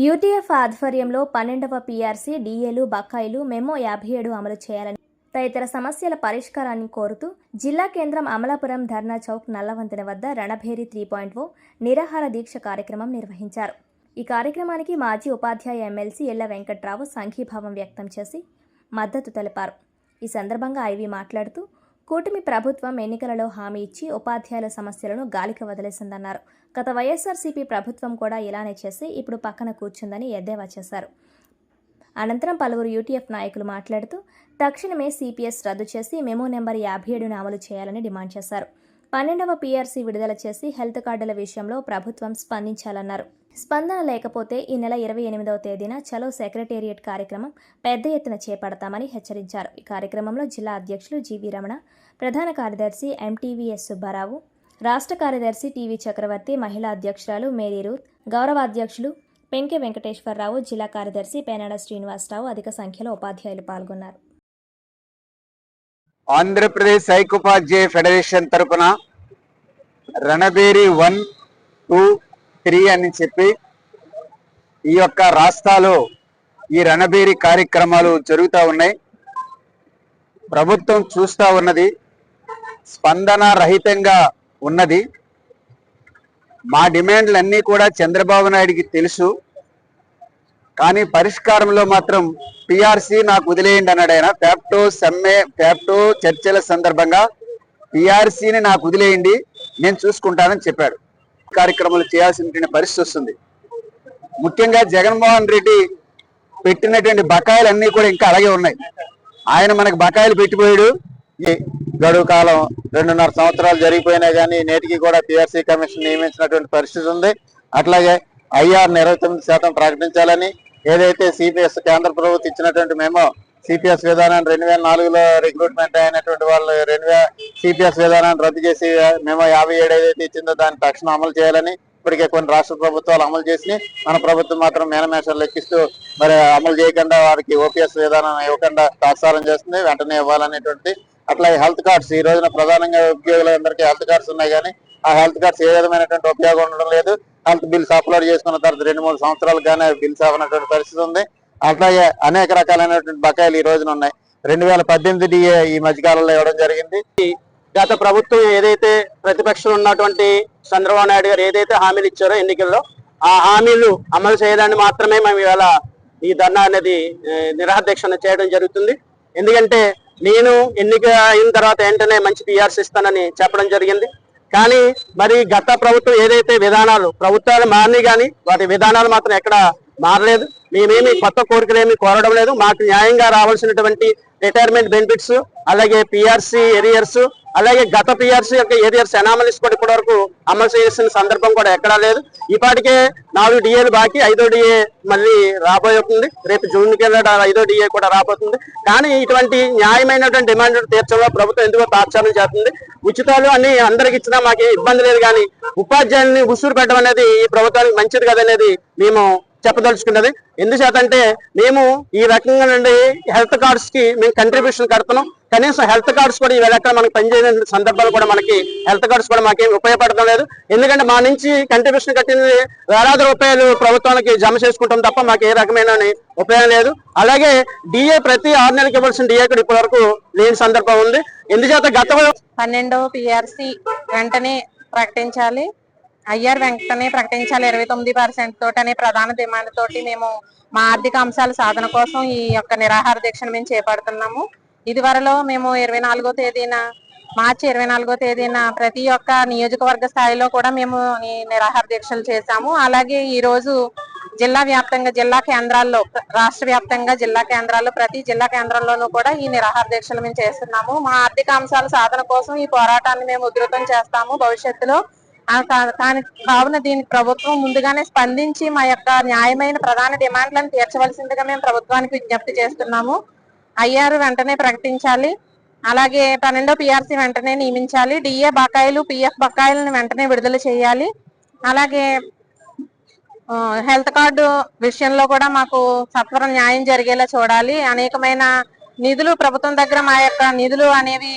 UTF ఆధ్వర్యంలో 12వ PRC డీఏలు బకాయిలు memo 57 అమలు చేయాలని తదితర సమస్యల పరిష్కారాన్ని కోరుతూ జిల్లా కేంద్రం అమలాపురం ధర్నా చౌక్ నల్లవంతెన వద్ద రణభేరి 3.0 నిరాహార దీక్ష కార్యక్రమం నిర్వహించారు. ఈ కార్యక్రమానికి మాజీ ఉపాధ్యాయ ఎమ్మెల్సీ ఎల్ల వెంకట్రావు సంఘీభావం వ్యక్తం చేసి మద్దతు తెలిపారు. ఈ సందర్భంగా ఐవి మాట్లాడుతూ కూటమి ప్రభుత్వం ఎన్నికలలో హామీ ఇచ్చి ఉపాధ్యాయుల సమస్యలను గాలికి వదిలేసిందన్నారు. గత వైఎస్ఆర్సీపీ ప్రభుత్వం కూడా ఇలానే చేసి ఇప్పుడు పక్కన కూర్చుందని ఎద్దేవా చేశారు. అనంతరం పలువురు యూటీఎఫ్ నాయకులు మాట్లాడుతూ తక్షణమే సిపిఎస్ రద్దు చేసి మెమో నెంబర్ 57ను అమలు చేయాలని డిమాండ్ చేశారు. 12వ పీఆర్సీ విడుదల చేసి హెల్త్ కార్డుల విషయంలో ప్రభుత్వం స్పందించాలన్నారు. స్పందన లేకపోతే ఈ నెల 28వ తేదీన చలో సెక్రటేరియట్ కార్యక్రమం పెద్ద ఎత్తున చేపడతామని హెచ్చరించారు. ఈ కార్యక్రమంలో జిల్లా అధ్యక్షులు జీవి రమణ, ప్రధాన కార్యదర్శి ఎంటీవీఎస్ సుబ్బారావు, రాష్ట్ర కార్యదర్శి టీవీ చక్రవర్తి, మహిళా అధ్యక్షురాలు మేరీ రూత్, గౌరవ అధ్యక్షులు పెంకె వెంకటేశ్వరరావు, జిల్లా కార్యదర్శి పేనాడ శ్రీనివాసరావు, అధిక సంఖ్యలో ఉపాధ్యాయులు పాల్గొన్నారు. ఆంధ్రప్రదేశ్ ఐకోపాధ్యాయ ఫెడరేషన్ తరపున రణబేరి 1, 2, 3 అని చెప్పి ఈ యొక్క రాష్ట్రాల్లో ఈ రణబేరి కార్యక్రమాలు జరుగుతూ ఉన్నాయి. ప్రభుత్వం చూస్తూ ఉన్నది, స్పందన రహితంగా ఉన్నది. మా డిమాండ్లన్నీ కూడా చంద్రబాబు నాయుడికి తెలుసు, కానీ పరిష్కారంలో మాత్రం పిఆర్సీ నాకు వదిలేయండి అన్నాడు ఆయన. ఫ్యాప్టో చర్చల సందర్భంగా పిఆర్సీని నాకు వదిలేయండి, నేను చూసుకుంటానని చెప్పాడు. కార్యక్రమాలు చేయాల్సిన పరిస్థితి వస్తుంది. ముఖ్యంగా జగన్మోహన్ రెడ్డి పెట్టినటువంటి బకాయిలన్నీ కూడా ఇంకా అలాగే ఉన్నాయి. ఆయన మనకు బకాయిలు పెట్టిపోయాడు. గడువు కాలం 2.5 సంవత్సరాలు జరిగిపోయినా కానీ నేటికి కూడా పిఆర్సీ కమిషన్ నియమించినటువంటి పరిస్థితి ఉంది. అట్లాగే ఐఆర్ 29% ప్రకటించాలని, ఏదైతే సిపిఎస్ కేంద్ర ప్రభుత్వం ఇచ్చినటువంటి మేము సిపిఎస్ విధానాన్ని 2004లో రిక్రూట్మెంట్ అయినటువంటి వాళ్ళు సిపిఎస్ విధానాన్ని రద్దు చేసి మేము 57 ఏదైతే ఇచ్చిందో దాన్ని తక్షణం అమలు చేయాలని ఇప్పటికే కొన్ని రాష్ట్ర ప్రభుత్వాలు అమలు చేసి మన ప్రభుత్వం మాత్రం మేనమేషాలు లెక్కిస్తూ మరి అమలు చేయకుండా వారికి ఓపీఎస్ విధానం ఇవ్వకుండా తాత్సారం చేస్తుంది. వెంటనే ఇవ్వాలనేటువంటి. అట్లాగే హెల్త్ కార్డ్స్ ఈ రోజున ప్రధానంగా ఉద్యోగులందరికీ హెల్త్ కార్డ్స్ ఉన్నాయి, కానీ ఆ హెల్త్ కార్డ్స్ ఏ విధమైనటువంటి ఉపయోగం ఉండడం లేదు. హెల్త్ బిల్స్ అప్లోడ్ చేసుకున్న తర్వాత 2-3 సంవత్సరాలు కానీ బిల్స్ అవ్వనటువంటి పరిస్థితి ఉంది. అట్లాగే అనేక రకాలైనటువంటి బకాయిలు ఈ రోజున ఉన్నాయి. 2018 డిఏ ఈ మధ్యకాలంలో ఇవ్వడం జరిగింది. గత ప్రభుత్వం ఏదైతే ప్రతిపక్షం ఉన్నటువంటి చంద్రబాబు నాయుడు గారు ఏదైతే హామీలు ఇచ్చారో ఎన్నికల్లో, ఆ హామీలు అమలు చేయడాన్ని మాత్రమే మేము ఇవాళ ఈ ధర్నా అనేది నిరాధ్యక్షణ చేయడం జరుగుతుంది. ఎందుకంటే నేను ఎన్నిక అయిన తర్వాత వెంటనే మంచి పిఆర్సీ ఇస్తానని చెప్పడం జరిగింది. కానీ మరి గత ప్రభుత్వం ఏదైతే విధానాలు ప్రభుత్వాలు మారినాయి, కానీ వాటి విధానాలు మాత్రం ఎక్కడ మారలేదు. మేమేమి కొత్త కోరికలు ఏమి కోరడం లేదు. మాకు న్యాయంగా రావాల్సినటువంటి రిటైర్మెంట్ బెనిఫిట్స్, అలాగే పిఆర్సీ ఎరియర్స్, అలాగే గత పిఆర్సీ యొక్క ఏరియర్స్ అనామలీస్ కూడా ఇప్పటి వరకు అమలు చేసిన సందర్భం కూడా ఎక్కడా లేదు. ఇప్పటికే 4 డిఏలు బాకీ, 5వ డిఏ మళ్ళీ రాబోతుంది. రేపు జూన్కి వెళ్ళడం 5వ డిఏ కూడా రాబోతుంది. కానీ ఇటువంటి న్యాయమైనటువంటి డిమాండ్ తీర్చడంలో ప్రభుత్వం ఎందుకో తాత్సారం చేస్తుంది. ఉచితాలు అన్ని అందరికి ఇచ్చినా మాకు ఇబ్బంది లేదు, కానీ ఉపాధ్యాయుల్ని ఉసురు పెట్టడం అనేది ఈ ప్రభుత్వానికి మంచిది కదనేది మేము చెప్పదలుచుకున్నది. ఎందుచేతంటే మేము ఈ రకంగా నుండి హెల్త్ కార్డ్స్ కి మేము కంట్రిబ్యూషన్ కడుతున్నాం. కనీసం హెల్త్ కార్డ్స్ కూడా ఈ వేళ మనకి పనిచేయని సందర్భాలు కూడా మనకి హెల్త్ కార్డ్స్ కూడా మాకేం ఉపయోగపడడం లేదు. ఎందుకంటే మా నుంచి కంట్రిబ్యూషన్ కట్టింది వేలాది రూపాయలు ప్రభుత్వానికి జమ చేసుకుంటాం తప్ప మాకు ఏ రకమైన ఉపయోగం లేదు. అలాగే డిఏ ప్రతి 6 నెలలకు ఇవ్వాల్సిన డిఏ కూడా ఇప్పటి వరకు లేని సందర్భం ఉంది. ఎందుచేత గత 12వ పీఆర్సీ వెంటనే ప్రకటించాలి, ఐఆర్ వెంటనే ప్రకటించాలి 29% తోటి అనే ప్రధాన డిమాండ్ తోటి మేము మా ఆర్థిక అంశాల సాధన కోసం ఈ యొక్క నిరాహార దీక్షను మేము చేపడుతున్నాము. ఇదివరలో మేము మార్చి 24వ తేదీన ప్రతి ఒక్క నియోజకవర్గ స్థాయిలో కూడా మేము ఈ నిరాహార దీక్షలు చేశాము. అలాగే ఈ రోజు జిల్లా వ్యాప్తంగా జిల్లా కేంద్రాల్లో, రాష్ట్ర వ్యాప్తంగా జిల్లా కేంద్రాల్లో, ప్రతి జిల్లా కేంద్రంలోనూ కూడా ఈ నిరాహార దీక్షలు మేము చేస్తున్నాము. మా ఆర్థిక అంశాల సాధన కోసం ఈ పోరాటాన్ని మేము ఉధృతం చేస్తాము భవిష్యత్తులో. కావున దీనికి ప్రభుత్వం ముందుగానే స్పందించి మా యొక్క న్యాయమైన ప్రధాన డిమాండ్లను తీర్చవలసిందిగా మేము ప్రభుత్వానికి విజ్ఞప్తి చేస్తున్నాము. ఐఆర్ వెంటనే ప్రకటించాలి, అలాగే 12వ పీఆర్సీ వెంటనే నియమించాలి, డిఏ బకాయిలు పిఎఫ్ బకాయిలను వెంటనే విడుదల చేయాలి. అలాగే హెల్త్ కార్డు విషయంలో కూడా మాకు సత్వరం న్యాయం జరిగేలా చూడాలి. అనేకమైన నిధులు ప్రభుత్వం దగ్గర మా యొక్క నిధులు అనేవి